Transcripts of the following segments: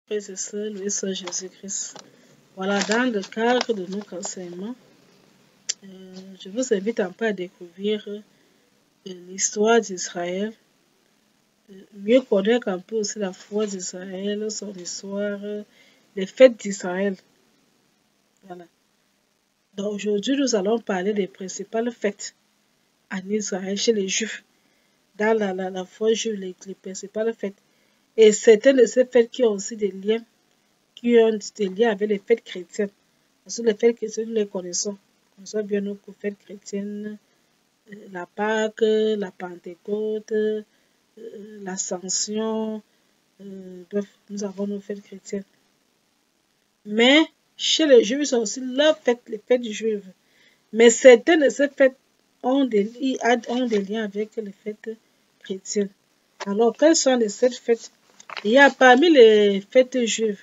Frères et sœurs, loué soit Jésus-Christ. Voilà, dans le cadre de notre enseignement, je vous invite un peu à découvrir l'histoire d'Israël, mieux connaître un peu aussi la foi d'Israël, son histoire, les fêtes d'Israël. Voilà. Donc aujourd'hui, nous allons parler des principales fêtes en Israël, chez les Juifs, dans la foi juive, les principales fêtes. Et certaines de ces fêtes qui ont aussi des liens avec les fêtes chrétiennes. Parce que les fêtes chrétiennes, nous les connaissons. Nous connaissons bien nos fêtes chrétiennes, la Pâque, la Pentecôte, l'Ascension. Bref, nous avons nos fêtes chrétiennes. Mais chez les Juifs, ils ont aussi leurs fêtes, les fêtes juives. Mais certaines de ces fêtes ont des liens avec les fêtes chrétiennes. Alors, quelles sont ces fêtes? Il y a parmi les fêtes juives,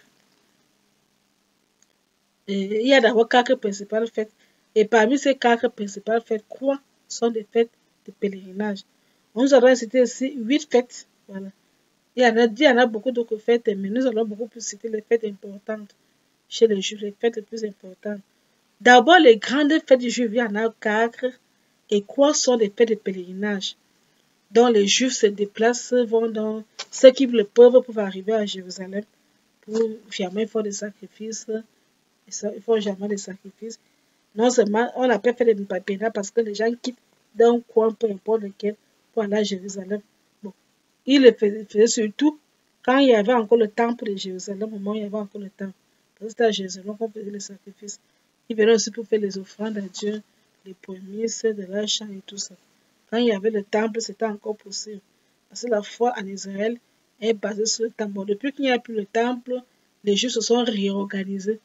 il y a d'abord 4 principales fêtes. Et parmi ces 4 principales fêtes, quoi sont des fêtes de pèlerinage? Nous allons citer ici 8 fêtes. Voilà. Il y en a beaucoup d'autres fêtes, mais nous allons beaucoup plus citer les fêtes importantes chez les Juifs, les fêtes les plus importantes. D'abord, les grandes fêtes du Juif, il y en a 4. Et quoi sont les fêtes de pèlerinage? Dont les Juifs se déplacent, vont dans ceux qui le peuvent pour arriver à Jérusalem. Pour jamais faire des sacrifices. Il faut jamais des sacrifices. Non seulement on appelle faire des pèlerinages parce que les gens quittent d'un coin, peu importe lequel, pour aller à Jérusalem. Bon. Ils le faisaient surtout quand il y avait encore le temple de Jérusalem, au moment où il y avait encore le temple. Parce que c'était à Jérusalem qu'on faisait les sacrifices. Ils venaient aussi pour faire les offrandes à Dieu, les prémices de leur champ et tout ça. Quand il y avait le temple, c'était encore possible. Parce que la foi en Israël est basée sur le temple. Bon, depuis qu'il n'y a plus le temple, les Juifs se sont réorganisés.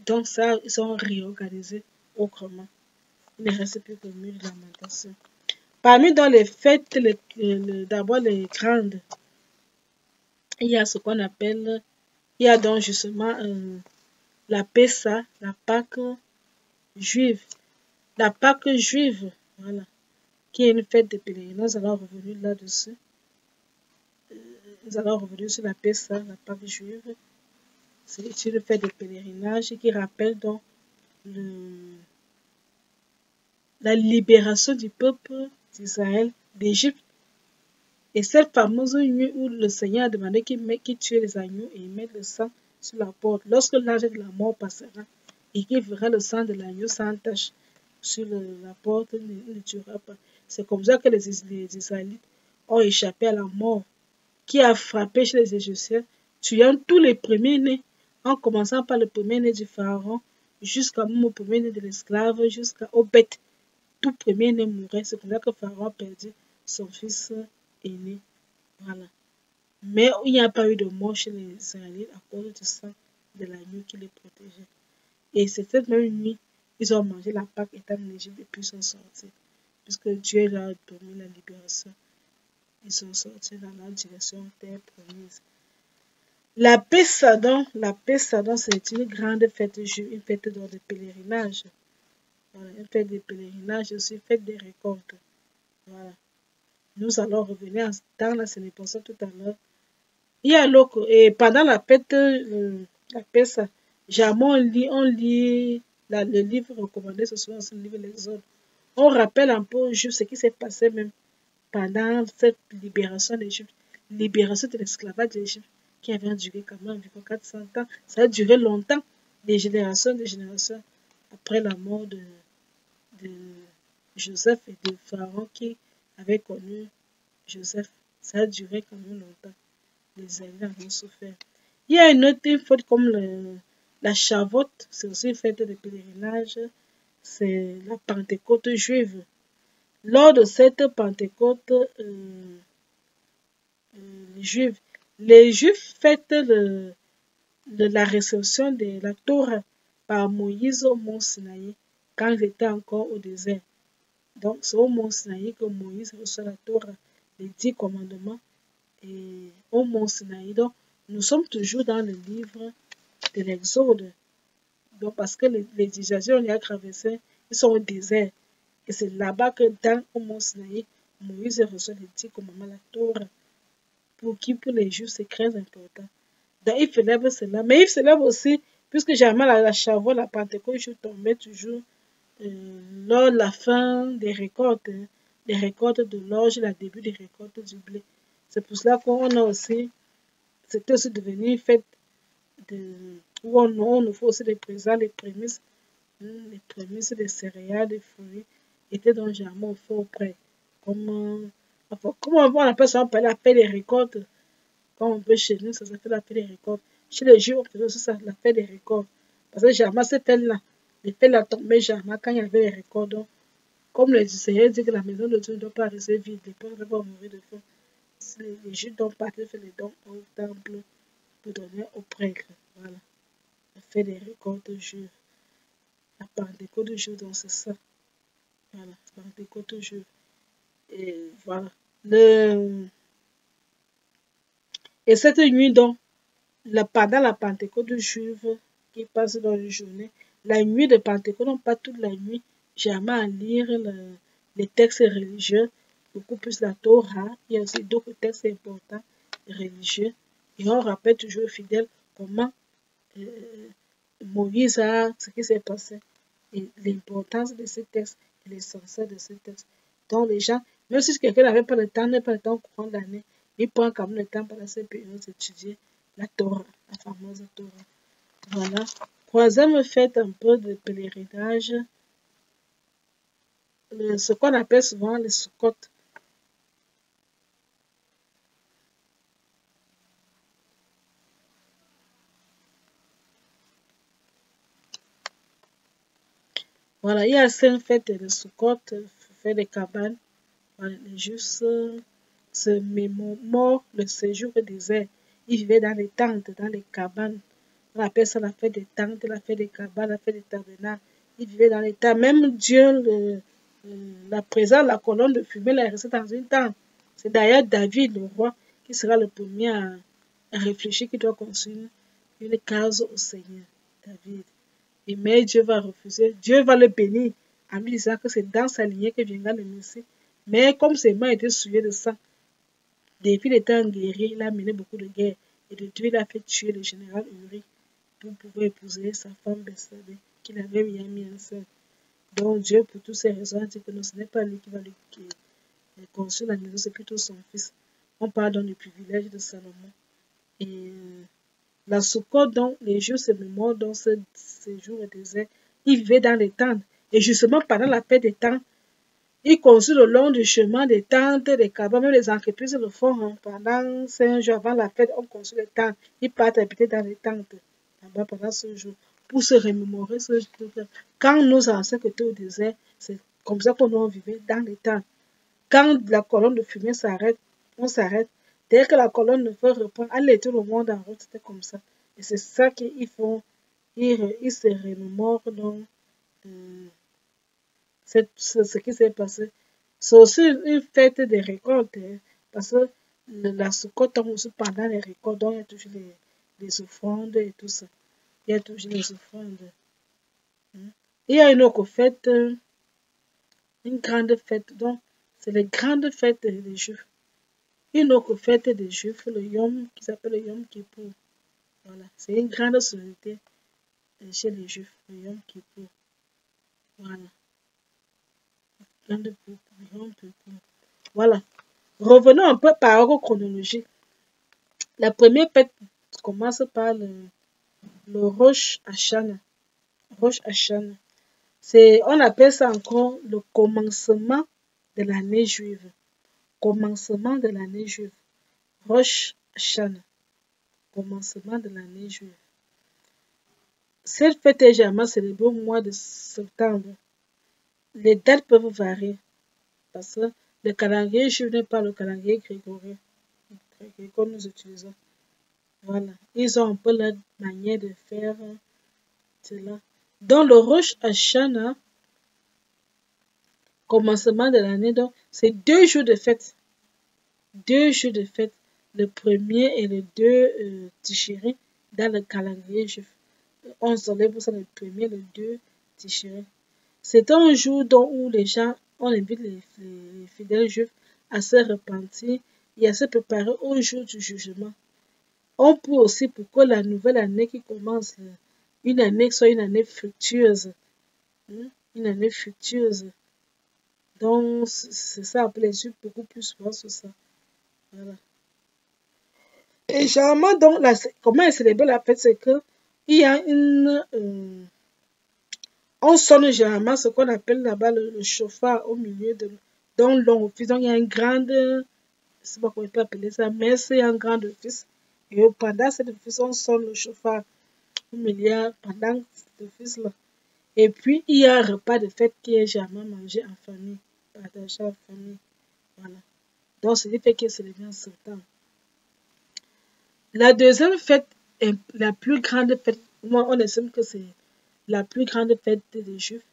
Donc ça, ils sont réorganisés autrement. Il ne reste plus que le mur de lamentation. Parmi dans les fêtes, d'abord les grandes, il y a ce qu'on appelle, il y a donc justement la Pessa, la Pâque juive. La Pâque juive, voilà, qui est une fête de pèlerinage. Nous allons revenir là-dessus. Nous allons revenir sur la Pessa, la Pâque juive. C'est une fête de pèlerinage qui rappelle donc la libération du peuple d'Israël d'Égypte. Et cette fameuse nuit où le Seigneur a demandé qu'il tue les agneaux et mette le sang sur la porte. Lorsque l'âge de la mort passera et qu'il verra le sang de l'agneau sans tache sur la porte, il ne tuera pas. C'est comme ça que les Israélites ont échappé à la mort qui a frappé chez les Égyptiens, tuant tous les premiers-nés, en commençant par le premier-né du pharaon, jusqu'au premier-né de l'esclave, jusqu'aux bêtes. Tout premier-né mourait. C'est comme ça que Pharaon a perdu son fils aîné. Voilà. Mais il n'y a pas eu de mort chez les Israélites à cause du sang de l'agneau qui les protégeait. Et c'est cette même nuit, ils ont mangé la Pâque étant en Égypte et puis ils sont sortis. Puisque Dieu leur a donné la libération. Ils sont sortis dans la direction terre promise. La Pessa, c'est une grande fête juive, une fête de pèlerinage. Voilà, une fête de pèlerinage, aussi fête des récoltes. Voilà. Nous allons revenir dans la célébration tout à l'heure. Il y a l'autre, et pendant la fête, la Pessa, jamais on lit le livre recommandé, ce soir, c'est le livre l'Exode. On rappelle un peu aux Juifs ce qui s'est passé même pendant cette libération d'Égypte, libération de l'esclavage d'Égypte, qui avait duré quand même environ 400 ans. Ça a duré longtemps, des générations, après la mort de Joseph et de Pharaon qui avait connu Joseph. Ça a duré quand même longtemps. Les Israéliens ont souffert. Il y a une autre fête comme la Shavuot, c'est aussi une fête de pèlerinage. C'est la Pentecôte juive. Lors de cette Pentecôte les Juifs fêtent la réception de la Torah par Moïse au mont Sinaï quand il était encore au désert. Donc c'est au mont Sinaï que Moïse reçoit la Torah, les 10 commandements, et au mont Sinaï. Donc nous sommes toujours dans le livre de l'Exode. Donc parce que les Israéliens ont traversé, ils sont au désert. Et c'est là-bas que au mont Sinaï, Moïse reçoit les 10 commandements, la Torah. Pour les Juifs, c'est très important. Donc, ils célèbrent cela. Mais ils célèbrent aussi, puisque généralement la Shavuot, la Pentecôte, je tombais toujours lors de la fin des récoltes, hein, les récoltes de l'orge, le début des récoltes du blé. C'est pour cela qu'on a aussi, c'était aussi devenu une fête où on offre aussi des présents, les prémices des céréales, des fruits, étaient donc généralement offerts auprès. Enfin, comment on appelle ça? On peut l'appeler les récoltes. Comme on peut chez nous, ça s'appelle la fête des récoltes. Chez les Juifs, on faisait aussi ça, la fête des récoltes. Parce que généralement, ces fêtes-là, les fêtes-là tombaient généralement quand il y avait les récoltes. Donc, comme le Seigneur dit que la maison de Dieu ne doit pas rester vide, les pauvres ne vont pas mourir de faim. Les Juifs doivent partir faire les dons au temple pour donner aux prêtres. Voilà. La fête des récoltes juives. La Pentecôte juive, donc c'est ça. Voilà, la Pentecôte juive. Et voilà. Et cette nuit, donc, pendant la Pentecôte juive qui passe dans une journée, la nuit de Pentecôte, non pas toute la nuit, jamais à lire les textes religieux, beaucoup plus la Torah. Il y a aussi d'autres textes importants religieux. Et on rappelle toujours aux fidèles comment Moïse a ce qui s'est passé et l'importance de ces textes et l'essentiel de ces textes. Donc les gens, même si quelqu'un n'avait pas le temps, n'est pas le temps au courant de l'année, il prend quand même le temps pendant ces périodes d'étudier la Torah, la fameuse Torah. Voilà. Troisième fête un peu de pèlerinage, ce qu'on appelle souvent les Sukkot. Voilà, il y a cinq fêtes de Sukkot, fête des cabanes. Voilà, les Juifs se mémorent le séjour au désert. Ils vivaient dans les tentes, dans les cabanes. On appelle ça la fête des tentes, la fête des cabanes, la fête des tabernacles. Ils vivaient dans les tentes. Même Dieu, la présence, la colonne de fumée, là, est restée dans une tente. C'est d'ailleurs David, le roi, qui sera le premier à réfléchir qu'il doit construire une case au Seigneur. David. Mais Dieu va refuser. Dieu va le bénir en lui disant que c'est dans sa lignée que viendra le Messie. Mais comme ses mains étaient souillées de sang, David était un guerrier, il a mené beaucoup de guerres. Et de Dieu, il a fait tuer le général Uri pour pouvoir épouser sa femme Bethsabée, qu'il avait mis enceinte. Donc Dieu, pour toutes ces raisons, a dit que non, ce n'est pas lui qui va lui construire la maison, c'est plutôt son fils. On parle donc du privilège de Salomon. Et la Sukkot, donc les Juifs se mémorent dans ce séjour au désert. Ils vivaient dans les tentes. Et justement, pendant la fête des tentes, ils construisent le long du chemin des tentes, des cabanes, même les entreprises le font. Hein. Pendant 5 jours avant la fête, on construit les tentes. Ils partent habiter dans les tentes là-bas pendant ce jour pour se remémorer ce jour. Quand nos ancêtres étaient au désert, c'est comme ça qu'on vivait dans les tentes. Quand la colonne de fumée s'arrête, on s'arrête. Dès que la colonne de feu reprend, allez, tout le monde en route, c'était comme ça. Et c'est ça qu'ils font. Ils se remémorent donc ce qui s'est passé. C'est aussi une fête des récoltes, hein, parce que la Sukkot tombe aussi pendant les récoltes, donc il y a toujours les offrandes et tout ça. Il y a toujours les offrandes. Hein. Il y a une autre fête, une grande fête, donc c'est les grandes fêtes des Juifs. Une autre fête des Juifs, le Yom, qui s'appelle le Yom Kippour. Voilà, c'est une grande solennité chez les Juifs, le Yom Kippour. Voilà. Voilà. Revenons un peu par ordre chronologique. La première fête commence par le Rosh Hashanah. Rosh Hashanah. On appelle ça encore le commencement de l'année juive. Commencement de l'année juive. Rosh Hashanah. Commencement de l'année juive. Cette fête est généralement célébrée au mois de septembre. Les dates peuvent varier parce que le calendrier juif n'est pas le calendrier grégorien que nous utilisons. Voilà. Ils ont un peu leur manière de faire cela. Dans le Rosh Hashanah, commencement de l'année, donc, c'est 2 jours de fête. 2 jours de fête. Le premier et le 2 Tishri dans le calendrier juif. On s'enlève pour ça le premier et le 2 Tishri. C'est un jour où les gens, on invite les fidèles juifs à se repentir et à se préparer au jour du jugement. On prie aussi pour que la nouvelle année qui commence, une année soit une année fructueuse. Une année fructueuse. Donc, c'est ça, après les Juifs beaucoup plus souvent sur ça. Voilà. Et généralement, donc, comment ils célèbrent la fête, c'est que il y a on sonne généralement ce qu'on appelle là-bas le chauffard au milieu de dans long office. Donc, il y a une grande, je ne sais pas comment on peut appeler ça, mais c'est un grand office. Et pendant cet office, on sonne le chauffard au milieu pendant cet office-là. Et puis, il y a un repas de fête qui est généralement mangé en famille, partagé en famille. Voilà. Donc, ce qui fait que c'est le bien septembre. La deuxième fête est la plus grande fête. Moi, on estime que c'est la plus grande fête des Juifs.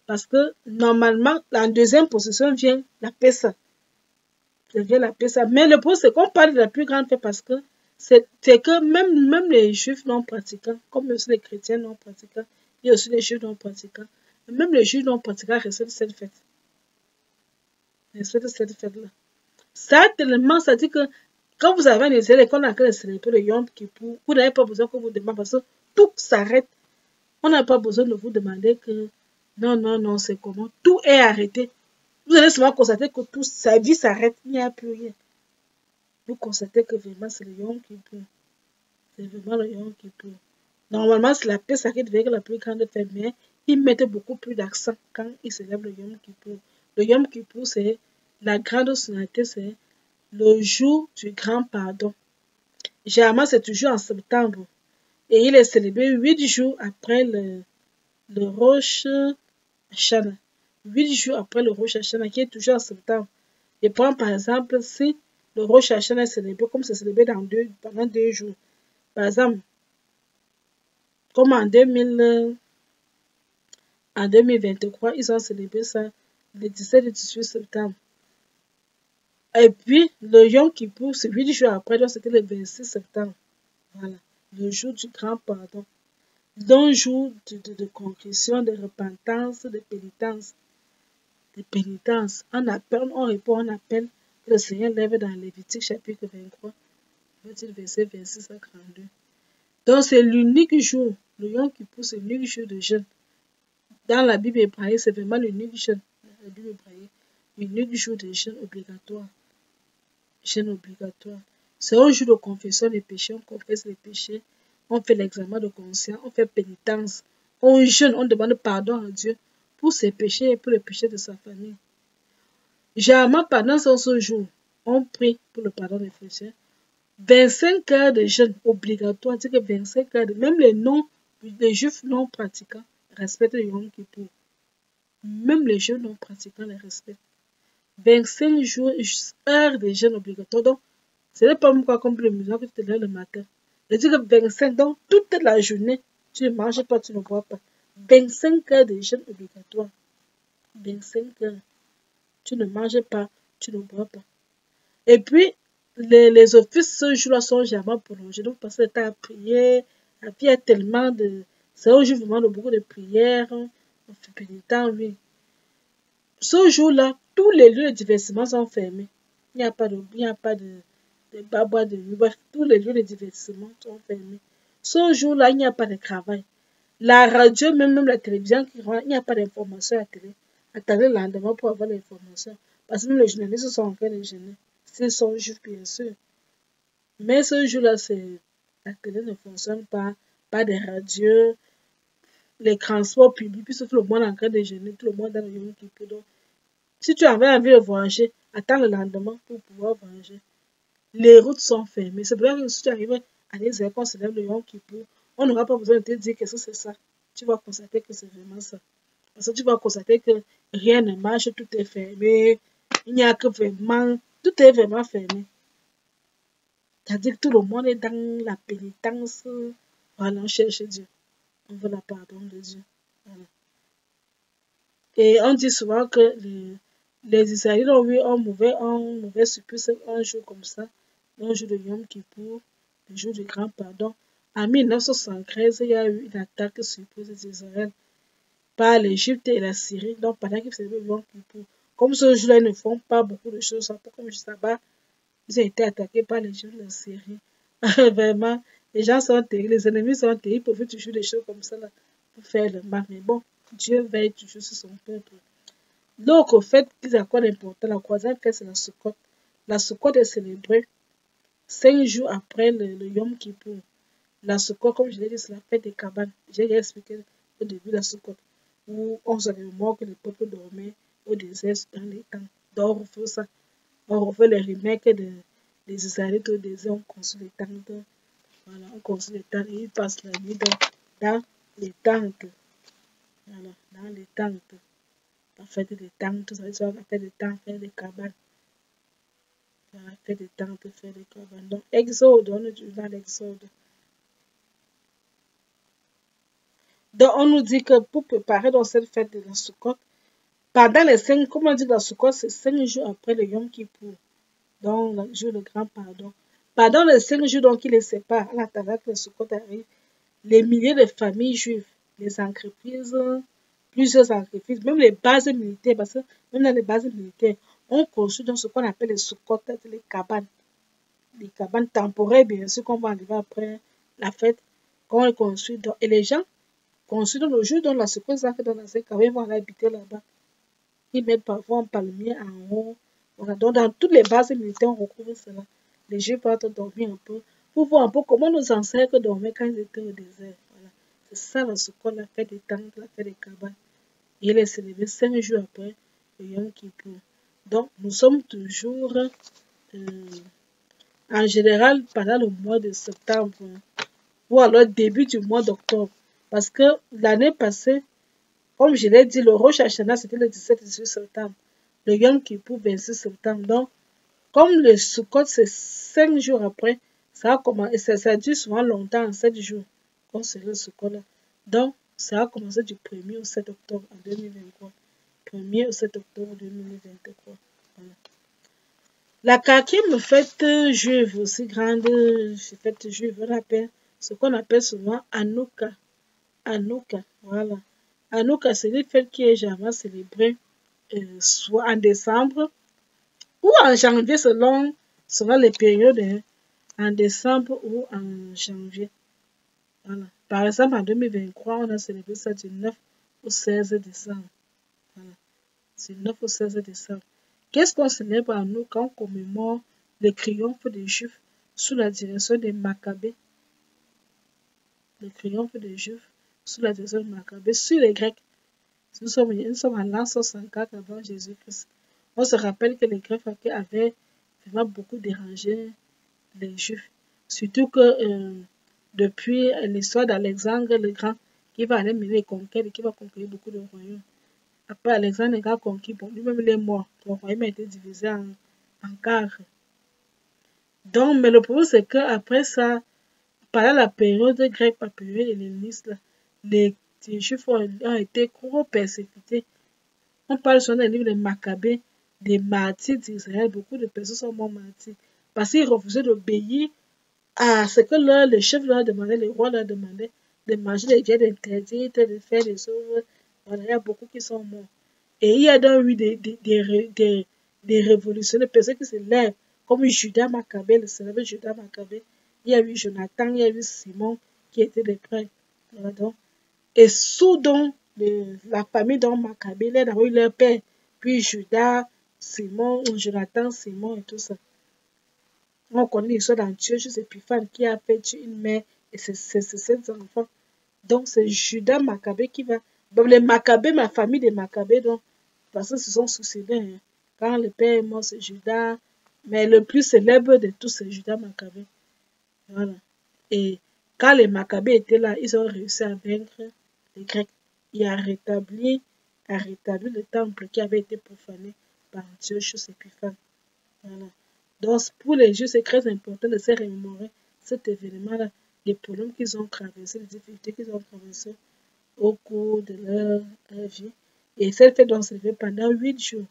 Parce que normalement, en deuxième position vient la Pessa. Vient la Pessa. Mais le problème, c'est qu'on parle de la plus grande fête parce que c'est que même les Juifs non pratiquants, comme aussi les chrétiens non pratiquants, il y a aussi les Juifs non pratiquants. Même les Juifs non pratiquants respectent cette fête. Respectent cette fête-là. Ça, tellement, ça dit que quand vous avez un Israël qu'on a en train de célébrer le Yom Kippour, vous n'avez pas besoin qu'on vous demande parce que tout s'arrête. On n'a pas besoin de vous demander que non, c'est comment. Tout est arrêté. Vous allez seulement constater que tout, sa vie s'arrête, il n'y a plus rien. Vous constatez que vraiment c'est le Yom Kippour. C'est vraiment le Yom Kippour. Normalement, c'est la paix qui devait être la plus grande fête, mais ils mettent beaucoup plus d'accent quand ils célèbrent le Yom Kippour. Le Yom Kippour, c'est la grande sonorité, c'est le jour du grand pardon. Généralement, c'est toujours en septembre. Et il est célébré 8 jours après le Rosh Hashanah. 8 jours après le Rosh Hashanah, qui est toujours en septembre. Je prends par exemple, si le Rosh Hashanah est célébré, comme c'est célébré pendant 2 jours. Par exemple, comme en 2023, ils ont célébré ça le 17 et 18 septembre. Et puis, le Yom Kippour, c'est 8 jours après, donc c'était le 26 septembre. Voilà, le jour du grand pardon. D'un jour de concrétion, de repentance, de pénitence. On répond, on appelle que le Seigneur lève dans Lévitique chapitre 23, verset 26 à 32. Donc, c'est l'unique jour, le Yom Kippour, c'est l'unique jour de jeûne. Dans la Bible hébraïque, c'est vraiment l'unique jeûne. La Bible hébraïque, l'unique jour de jeûne obligatoire. Jeûne obligatoire. C'est un jour de confession des péchés, on confesse les péchés, on fait l'examen de conscience, on fait pénitence, on jeûne, on demande pardon à Dieu pour ses péchés et pour les péchés de sa famille. Généralement, pendant ce jour, on prie pour le pardon des péchés. 25 heures de jeûne obligatoire, c'est que 25 heures, même les Juifs non pratiquants respectent le Yom Kippour. Même les Juifs non pratiquants les respectent. 25 heures de jeûne obligatoire. Donc, ce n'est pas pourquoi comme le musulman que tu te lèves le matin. Je dis que 25, donc toute la journée, tu ne manges pas, tu ne bois pas. 25 heures de jeûne obligatoire. 25 heures. Tu ne manges pas, tu ne bois pas. Et puis, les offices ce jour-là sont jamais prolongés. Donc, passer le temps à prier. Et puis, il y a tellement de. C'est un jour vraiment de beaucoup de prières. On fait pénitent, oui. Ce jour-là, tous les lieux de divertissement sont fermés. Il n'y a pas de babas, tous les lieux de divertissement sont fermés. Ce jour-là, il n'y a pas de travail. La radio, même la télévision, il n'y a pas d'information à la télé. Attendez le lendemain pour avoir l'information. Parce que même les journalistes sont en train de gêner. S'ils sont juifs, bien sûr. Mais ce jour-là, la télé ne fonctionne pas. Pas de radio. Les transports publics, puisque tout le monde est en train de gêner. Tout le monde dans le Yom Kippour. Donc, si tu avais envie de voyager, attends le lendemain pour pouvoir voyager. Les routes sont fermées. C'est pour ça que si tu arrives à des écoles qu'on célèbre le Yom Kippour, on n'aura pas besoin de te dire que c'est ça. Tu vas constater que c'est vraiment ça. Parce que tu vas constater que rien ne marche, tout est fermé. Il n'y a que vraiment, tout est vraiment fermé. C'est-à-dire que tout le monde est dans la pénitence. Voilà, on cherche Dieu. On veut la pardon de Dieu. Voilà. Et on dit souvent que les Israélites ont eu un mauvais supplice un jour comme ça, un jour de Yom Kippour, le jour du grand pardon. En 1973, il y a eu une attaque surprise d'Israël par l'Égypte et la Syrie. Donc, pendant qu'ils célébraient le Yom Kippour, comme ce jour-là, ils ne font pas beaucoup de choses. Comme juste là-bas, ils ont été attaqués par l'Égypte et la Syrie. Vraiment, les gens sont terribles, les ennemis sont terribles, ils peuvent toujours des choses comme ça là, pour faire le mal. Mais bon, Dieu veille toujours sur son peuple. L'autre fête qu'ils accordent important, la troisième fête, c'est la Sukkot. La Sukkot est célébrée 5 jours après le Yom Kippour. La Sukkot, comme je l'ai dit, c'est la fête des cabanes. J'ai expliqué au début de la Sukkot, où on se remémore que le peuple dormait au désert dans les temps. Donc, on refait ça. On refait les remakes des Israélites au désert, on construit les tentes. Voilà, on construit les tentes et ils passent la nuit dans les tentes. Voilà, dans les tentes. La fête des tentes, ça veut dire la fête des tentes, faire des cabanes. Voilà, faire des tentes, faire des cabanes. Donc, Exode, on est dans l'Exode. Donc, on nous dit que pour préparer dans cette fête de la Sukkot, pendant les 5, comme on dit la Sukkot, c'est 5 jours après le Yom Kippour, donc le jour de grand pardon. Pendant les 5 jours, donc, il les sépare, à l'attendant que le Sukkot arrive, les milliers de familles juives, les entreprises, plusieurs entreprises, même les bases militaires, parce que même dans les bases militaires, on construit dans ce qu'on appelle les Sukkot, les cabanes temporaires, bien sûr, qu'on va arriver après la fête, qu'on construit. Et les gens construisent dans le jour dont la Sukkot s'est fait dans ces cabanes, ils vont aller habiter là-bas. Ils mettent parfois un palmier en haut. Voilà. Donc, dans toutes les bases militaires, on retrouve cela. Les Juifs partent dormir un peu pour voir un peu comment nos ancêtres dormaient quand ils étaient au désert. Voilà. C'est ça la Sukkot, la fête des tentes, la fête des cabanes. Et elle est célébrée 5 jours après le Yom Kippour. Donc, nous sommes toujours en général pendant le mois de septembre ou alors début du mois d'octobre. Parce que l'année passée, comme je l'ai dit, le Rosh Hashanah, c'était le 17-18 septembre. Le Yom Kippour, 26 septembre. Donc, comme le Sukkot, c'est 5 jours après, ça a commencé, ça dure souvent longtemps, 7 jours, comme c'est le Sukkot là. Donc, ça a commencé du 1er au 7 octobre en 2023. 1er au 7 octobre 2023. Voilà. La quatrième fête juive, aussi grande fête juive, on appelle ce qu'on appelle souvent Hanouka. Hanouka, voilà. Hanouka, c'est une fête qui est jamais célébrée soit en décembre ou en janvier selon les périodes, hein, en décembre ou en janvier. Voilà. Par exemple, en 2023, on a célébré ça du 9 au 16 décembre. Voilà. Du 9 au 16 décembre. Qu'est-ce qu'on célèbre en nous quand on commémore le triomphe des Juifs sous la direction des Maccabées? Le triomphe des Juifs sous la direction des Maccabées sur les Grecs. Nous sommes en l'an 64 avant Jésus-Christ. On se rappelle que les Grecs avaient vraiment beaucoup dérangé les Juifs. Surtout que depuis l'histoire d'Alexandre le Grand, qui va aller mener les conquêtes et qui va conquérir beaucoup de royaumes. Après Alexandre le Grand conquis, bon, lui-même il est mort. Le royaume a été divisé en 4. Donc, mais le problème c'est qu'après ça, pendant la période grecque, la période helléniste, les Juifs ont été trop persécutés. On parle souvent dans les livres des Maccabées, des martyrs d'Israël. Beaucoup de personnes sont mortes martyrs parce qu'ils refusaient d'obéir à ce que le chef leur demandait, le roi leur demandait, de manger des viandes interdites, de faire des œuvres. Voilà, il y a beaucoup qui sont morts. Et il y a donc eu des révolutions, des personnes qui se lèvent, comme Judas Maccabée, le célèbre Judas Maccabée. Il y a eu Jonathan, il y a eu Simon qui étaient des prêtres. Voilà, donc. Et sous donc la famille de Maccabée, il y a eu leur père, puis Judas, Simon, Jonathan, Simon et tout ça. On connaît l'histoire d'Antiochus Épiphane qui a perdu une mère et ses 7 enfants. Donc c'est Judas Maccabée qui va. Donc les Maccabées, ma famille des Maccabées, donc, parce que ce sont succédés. Hein. Quand le père est mort, c'est Judas. Mais le plus célèbre de tous, c'est Judas Maccabée. Voilà. Et quand les Maccabées étaient là, ils ont réussi à vaincre les Grecs et à rétablir le temple qui avait été profané par Antiochus Épiphane. Voilà. Donc, pour les Juifs, c'est très important de se remémorer cet événement-là, les problèmes qu'ils ont traversés, les difficultés qu'ils ont traversées au cours de leur vie. Et cette fête doit se lever pendant 8 jours.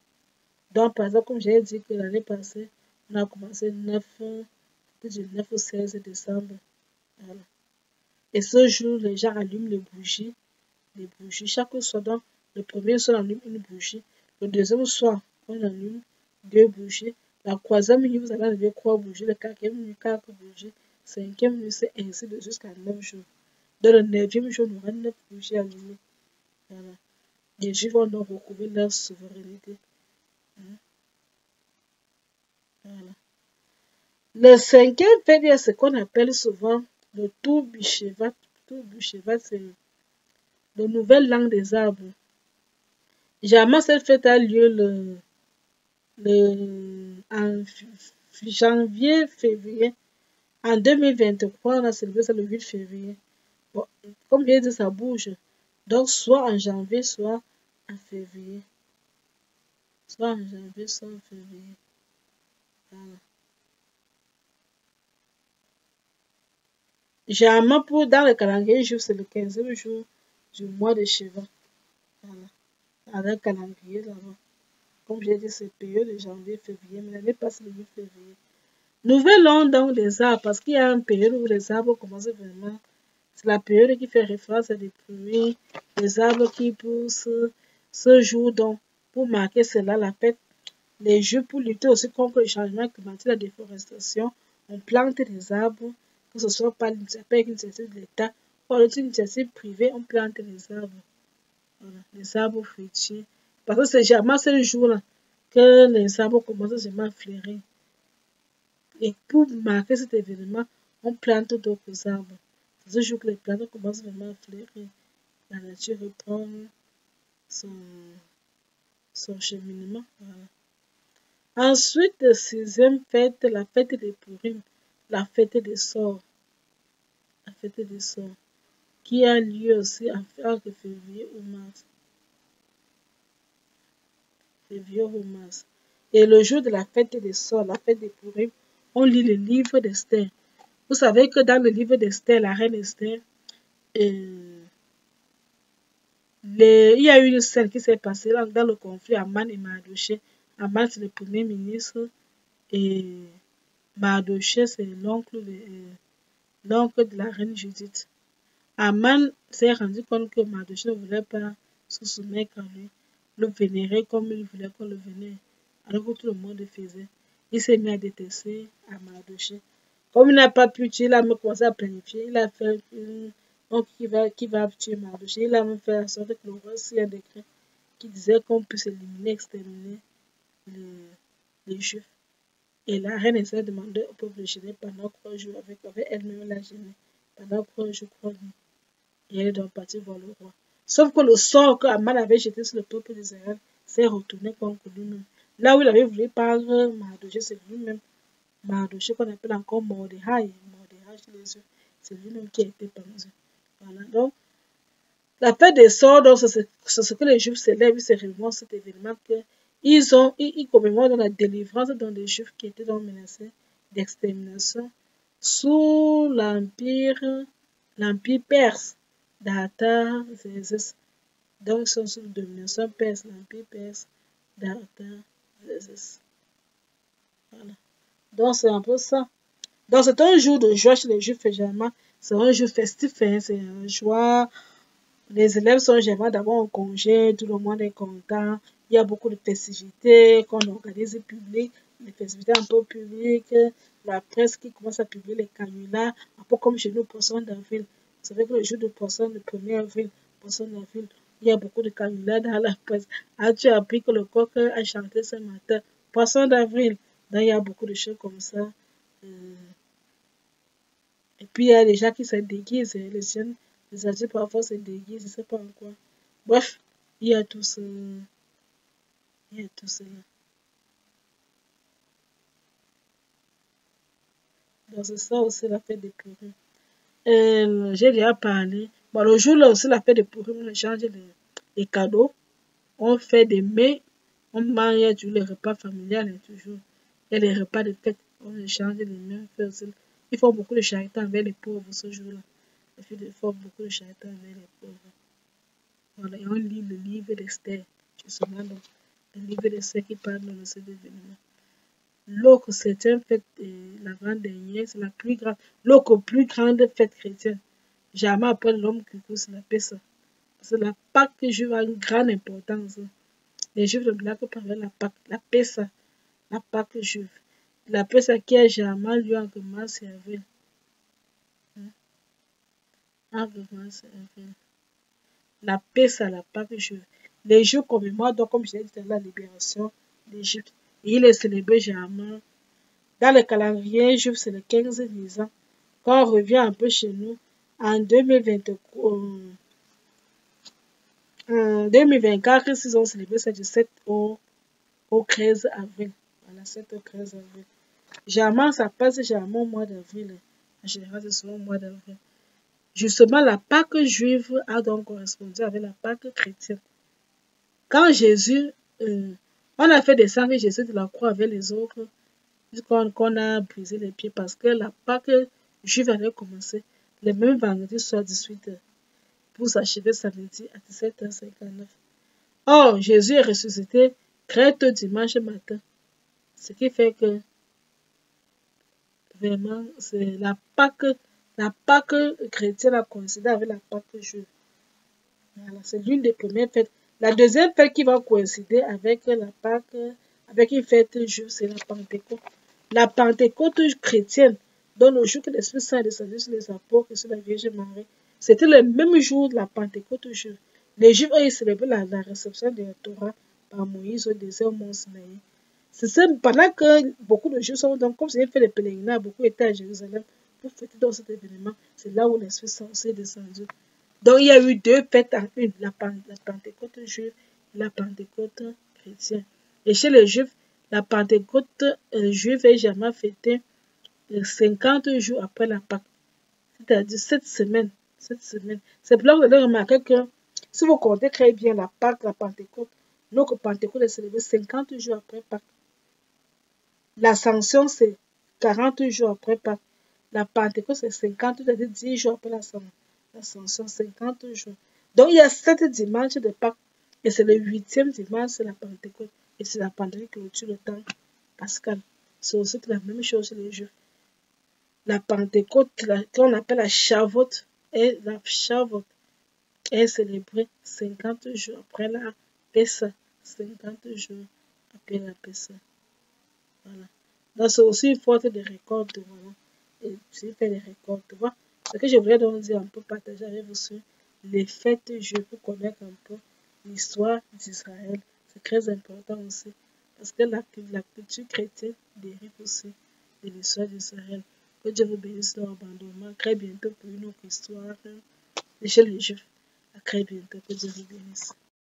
Donc, par exemple, comme j'ai dit que l'année passée, on a commencé du 9 au 16 décembre. Voilà. Et ce jour, les gens allument les bougies. Chaque soir, donc, le premier soir, on allume une bougie. Le deuxième soir, on allume 2 bougies. La troisième nuit, vous allez enlever 3 bougies. Le quatrième nuit, 4 bougies. 5e nuit, c'est ainsi de jusqu'à 9 jours. Dans le 9e jour, on aura 9 bougies allumées. Voilà. Les Juifs vont donc recouvrir leur souveraineté. Voilà. Le 5e fête, il y a ce qu'on appelle souvent le Tour Bishevat. Tour Bishevat, c'est le nouvel an des arbres. Généralement, cette fête a lieu en janvier, février. En 2023, on a célébré ça le 8 février. Bon, comme je dit, ça bouge. Donc, soit en janvier, soit en février. Soit en janvier, soit en février. Voilà. Généralement, dans le calendrier juif, c'est le 15e jour du mois de Shiva. Voilà. Dans le calendrier là-bas. Comme j'ai dit, c'est période de janvier, février, mais l'année passe le 8 février. Nouvelle onde donc des arbres, parce qu'il y a une période où les arbres commencent vraiment. C'est la période qui fait référence à des pluies, des arbres qui poussent. Ce jour donc, pour marquer cela, la fête, les Juifs, pour lutter aussi contre le changement climatique, la déforestation, on plante des arbres, que ce soit par l'initiative de l'État ou l'initiative privée, on plante des arbres. Voilà, les arbres fruitiers. Parce que c'est jamais ce jour-là que les arbres commencent vraiment à fleurir. Et pour marquer cet événement, on plante d'autres arbres. C'est ce jour que les plantes commencent vraiment à fleurir. La nature reprend son cheminement. Voilà. Ensuite, la 6e fête, la fête des Purim, la fête des sorts. La fête des sorts, qui a lieu aussi en février ou mars. Février ou mars. Et le jour de la fête des sorts, la fête des Purim, on lit le livre d'Esther. Vous savez que dans le livre d'Esther, la reine Esther, il y a eu une scène qui s'est passée dans le conflit Aman et Mardoché. Aman, c'est le premier ministre et Mardoché, c'est l'oncle de la reine Judith. Aman s'est rendu compte que Mardoché ne voulait pas se soumettre à lui, le vénérer comme il voulait qu'on le vénère, alors que tout le monde le faisait. Il s'est mis à détester à Mardoché. Comme il n'a pas pu tuer, il a commencé à planifier. Il a fait donc qui va tuer Mardoché. Il a même fait en sorte que le roi signe un décret qui disait qu'on puisse éliminer, exterminer les Juifs. Et la reine essaie de demander au peuple de gêner pendant 3 jours avec elle-même la gêner. Pendant 3 jours, 3 nuits. Et elle est donc partie voir le roi. Sauf que le sort que Aman avait jeté sur le peuple d'Israël s'est retourné contre lui-même. Là où il avait voulu prendre Mardoché, c'est lui-même. Mardoché qu'on appelle encore Mordechai. Mordechai chez les yeux. C'est lui-même qui a été pendu. Voilà. Donc, la fête des sorts, c'est ce que les Juifs célèbrent, c'est vraiment cet événement que ils commémorent dans la délivrance dans des Juifs qui étaient donc menacés d'extermination sous l'empire perse d'Artaxerxès. Donc, ils sont sous la domination perse, l'empire perse d'Artaxerxès. Voilà. Donc, c'est un peu ça. Donc, c'est un jour de joie chez les Juifs, généralement. C'est un jour festif, hein, c'est une joie. Les élèves sont généralement d'abord en congé, tout le monde est content. Il y a beaucoup de festivités qu'on organise publiques, des festivités un peu publiques. La presse qui commence à publier les canulars, un peu comme chez nous, poisson d'avril. Vous savez que le jour de poisson, le 1er avril, poisson d'avril, il y a beaucoup de canulars dans la presse. As-tu appris que le coq a chanté ce matin? Poisson d'avril. Donc, il y a beaucoup de choses comme ça. Et puis, il y a des gens qui se déguisent, les jeunes, les adultes parfois se déguisent, je ne sais pas en quoi. Bref, il y a tout ça. Il y a tout cela. Donc, c'est ça aussi la fête des Purim. J'ai déjà parlé. Bon, le jour là aussi, la fête des Purim, on échange les cadeaux. On fait des mets. On mange, il y a toujours les repas familiales, toujours. Il y a les repas de fête. On échange les mets. Ils font beaucoup de charité envers les pauvres ce jour-là. Ils font beaucoup de charité envers les pauvres. Voilà, et on lit le livre d'Esther. Justement, donc, le livre d'Esther qui parle de cet événement. L'autre, c'est une fête, l'avant-dernière, c'est la plus grande, l'autre plus grande fête chrétienne. Jamais après l'homme cucou, c'est la Pessa. C'est la Pâque juive a une grande importance. Les Juifs ne blaguent pas avec la Pâque, la Pessa, la Pâque juive. La Pessa qui a jamais lieu entre mars et avril. Avivance, la Pessa, la Pâque juive. Les jours commémorent donc, comme je l'ai dit, la libération d'Égypte. Et il est célébré généralement. Dans le calendrier juif, c'est le 15 Nisan. Quand on revient un peu chez nous, en 2024, ils ont célébré ça du 7 au 13 avril. Voilà, 7 au 13 avril. Généralement, ça passe généralement au mois d'avril. En général, c'est souvent au mois d'avril. Justement, la Pâque juive a donc correspondu avec la Pâque chrétienne. Quand Jésus, on a fait descendre Jésus de la croix avec les autres, qu'on a brisé les pieds parce que la Pâque juive avait commencé le même vendredi soir 18h pour s'achever samedi à 17h59. Or, Jésus est ressuscité très tôt dimanche matin. Ce qui fait que vraiment, c'est la Pâque chrétienne a coïncidé avec la Pâque juive. Voilà, c'est l'une des premières fêtes. La deuxième fête qui va coïncider avec la Pâque, avec une fête juive, c'est la Pentecôte. La Pentecôte chrétienne, dont le jour que l'Esprit Saint est descendu sur les apôtres et sur la Vierge Marie, c'était le même jour de la Pentecôte juive. Les Juifs, eux, ils célébraient la réception de la Torah par Moïse au désert au Mont Sinaï. C'est ça, pendant que beaucoup de Juifs sont donc, comme c'est fait le pèlerinage, beaucoup étaient à Jérusalem pour fêter dans cet événement. C'est là où l'Esprit Saint s'est descendu. Donc, il y a eu deux fêtes en une, la Pentecôte juive et la Pentecôte chrétienne. Et chez les Juifs, la Pentecôte juive est jamais fêtée 50 jours après la Pâque, c'est-à-dire 7 semaines. 7 semaines. C'est pour là que vous allez remarquer que si vous comptez très bien la Pâque, la Pentecôte, notre Pentecôte est célébrée 50 jours après Pâque. L'Ascension, c'est 40 jours après Pâques. La Pentecôte, c'est 50, c'est-à-dire 10 jours après l'Ascension, 50 jours. Donc, il y a 7 dimanches de Pâques, et c'est le 8e dimanche, c'est la Pentecôte. Et c'est la Pentecôte qui clôture le temps pascal. C'est aussi la même chose chez les Juifs. La Pentecôte, qu'on appelle la Shavuot, est célébrée 50 jours après la Pessa. 50 jours après la Pessa. Voilà. Donc, c'est aussi une faute de récolte. Voilà. Et j'ai fait des récoltes. Voilà. Ce que je voulais donc dire un peu, partager avec vous sur les fêtes juives pour connaître un peu l'histoire d'Israël. C'est très important aussi. Parce que la culture chrétienne dérive aussi de l'histoire d'Israël. Que Dieu vous bénisse dans l'abandonnement. À très bientôt pour une autre histoire de chez les Juifs. À très bientôt. Que Dieu vous bénisse.